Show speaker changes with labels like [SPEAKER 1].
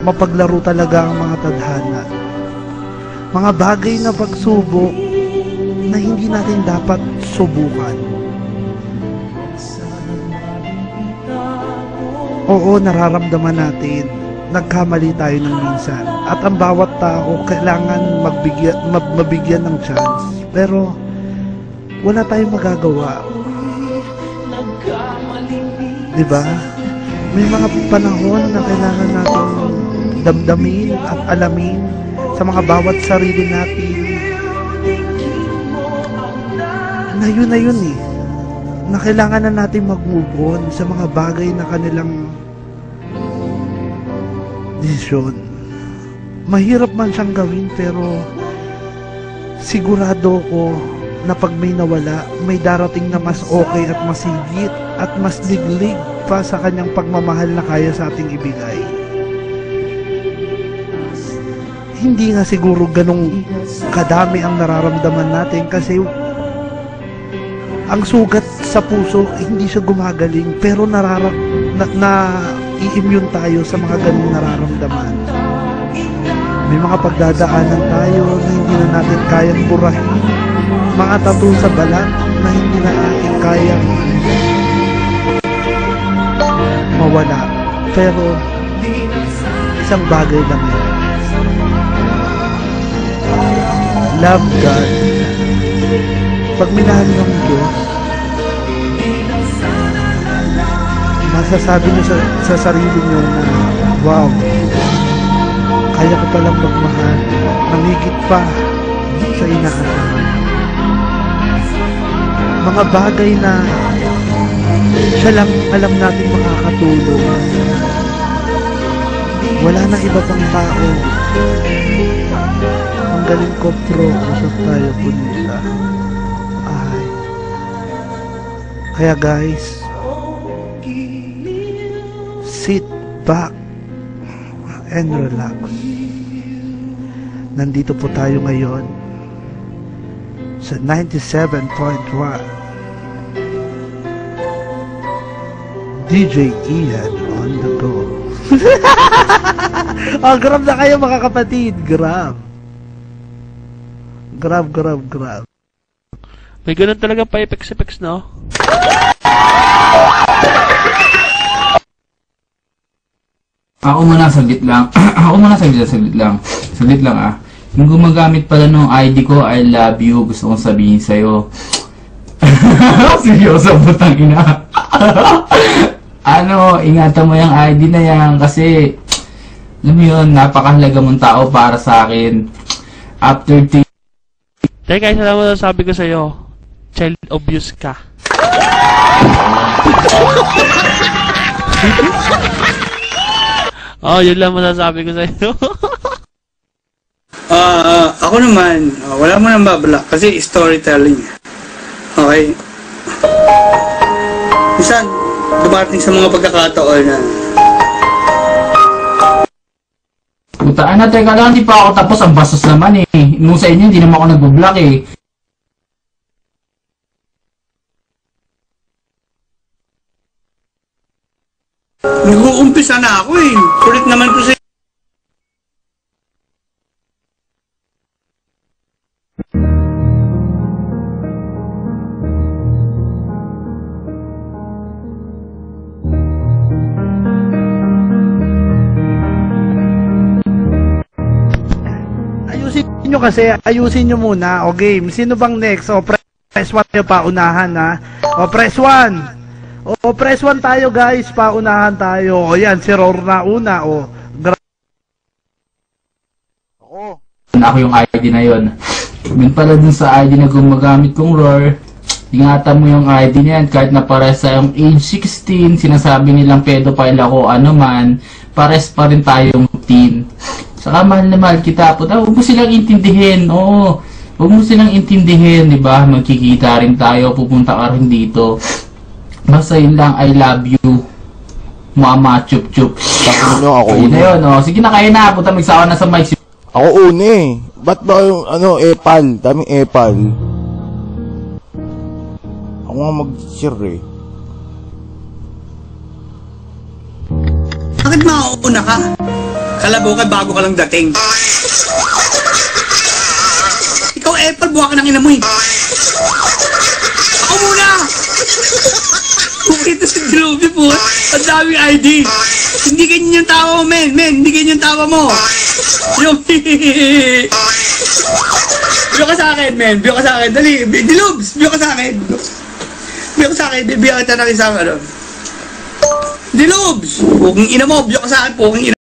[SPEAKER 1] mapaglaro talaga ang mga tadhana. Mga bagay na pagsubok na hindi natin dapat subukan. Oo, nararamdaman natin, nagkamali tayo ng minsan. At ang bawat tao kailangan mabigyan ng chance. Pero wala tayong magagawa. Diba? May mga panahon na kailangan natin damdamin at alamin sa mga bawat sarili natin na yun eh, na kailangan na natin mag-move on sa mga bagay na kanilang desisyon. Mahirap man siyang gawin, pero sigurado ko na pag may nawala, may darating na mas okay at mas higit at mas liglig pa sa kanyang pagmamahal na kaya sa ating ibigay. Hindi nga siguro ganong kadami ang nararamdaman natin kasi ang sugat sa puso hindi siya gumagaling, pero i-immune tayo sa mga ganong nararamdaman. May mga pagdadaanan tayo na hindi na natin kayang burahin, mga tattoo sa balat na hindi na natin kayang mawala, pero isang bagay lang yun: love God. Pag minahal ng Diyos, masasabi niyo sa sarili niyo na, wow, kaya ko palang magmahal ng higit pa sa inaasahan. Mga bagay na siya lang alam natin makakatulong. Wala nang iba pang tao. Ang galing ko, pro, usap tayo, bonita. Ay. Kaya guys, sit back and relax. Nandito po tayo ngayon sa 97.1 DJ Ian on the go. Oh, grab na kayo mga kapatid. Grab.
[SPEAKER 2] May ganun talaga pa effects, no?
[SPEAKER 3] Ako muna saglit lang. Saglit lang ah. Yung gumagamit pala ng ID ko, I love you, gusto kong sabihin sa'yo. Seryoso, putang ina. Ingatan mo yung ID na yan kasi, alam mo yun, napakahalaga mong tao para sa akin. After
[SPEAKER 2] Teka, isa lang mo sabi ko sa'yo, child abuse ka. Oh, yun lang masasabi ko sa'yo.
[SPEAKER 4] Ako naman, wala mo nang babala kasi storytelling. Okay? Minsan, dumating sa mga pagkakataon na
[SPEAKER 3] putaan na, teka lang, hindi pa ako tapos. Ang bastos naman eh. Nung sa inyo, hindi naman ako nag-block eh.
[SPEAKER 4] nag-uumpisa na ako eh. Kulit naman ko sa
[SPEAKER 1] ayusin nyo muna. O game, sino bang next? O press 1 tayo, paunahan ha. O press 1. O press 1 tayo guys, paunahan tayo. O yan, si Roar na una. O
[SPEAKER 3] ako yung ID na yon. Yun pala dun sa ID na gumagamit kong Roar, ingatan mo yung ID niyan kahit na pares sa yung age 16, sinasabi nilang pedophile ako, ano man, pares pa rin tayong teen. Saka mahal na mahal kita po. Huwag mo silang intindihin. Oo. Huwag mo silang intindihin, di ba? Magkikita rin tayo, pupunta ka rin dito. Basta yun lang, I love you. Mama, chup chup.
[SPEAKER 5] Ako
[SPEAKER 3] yun na yun, oh. Sige na, kayo na. Punta, magsawa na sa mic.
[SPEAKER 5] Ako una eh. Ba't ba yung epal? Daming epal. Ako nga mag-share eh.
[SPEAKER 4] Bakit mauuna ka? Kalabukan bago ka lang dating. Ikaw, Apple, buha ka ng ina mo eh. Ako muna! Kukita si Groovy po, ang daming ID. Hindi ganyan yung tawa mo, men. Hindi ganyan yung tawa mo. Yung Biyo ka sa akin, men. Biyo ka sa akin. Dali, Dilubs, biyo ka sa akin. Biyo ka sa akin, biyo kita ng isang ano. Dilubs! Puging ina mo, biyo ka sa akin, puging ina.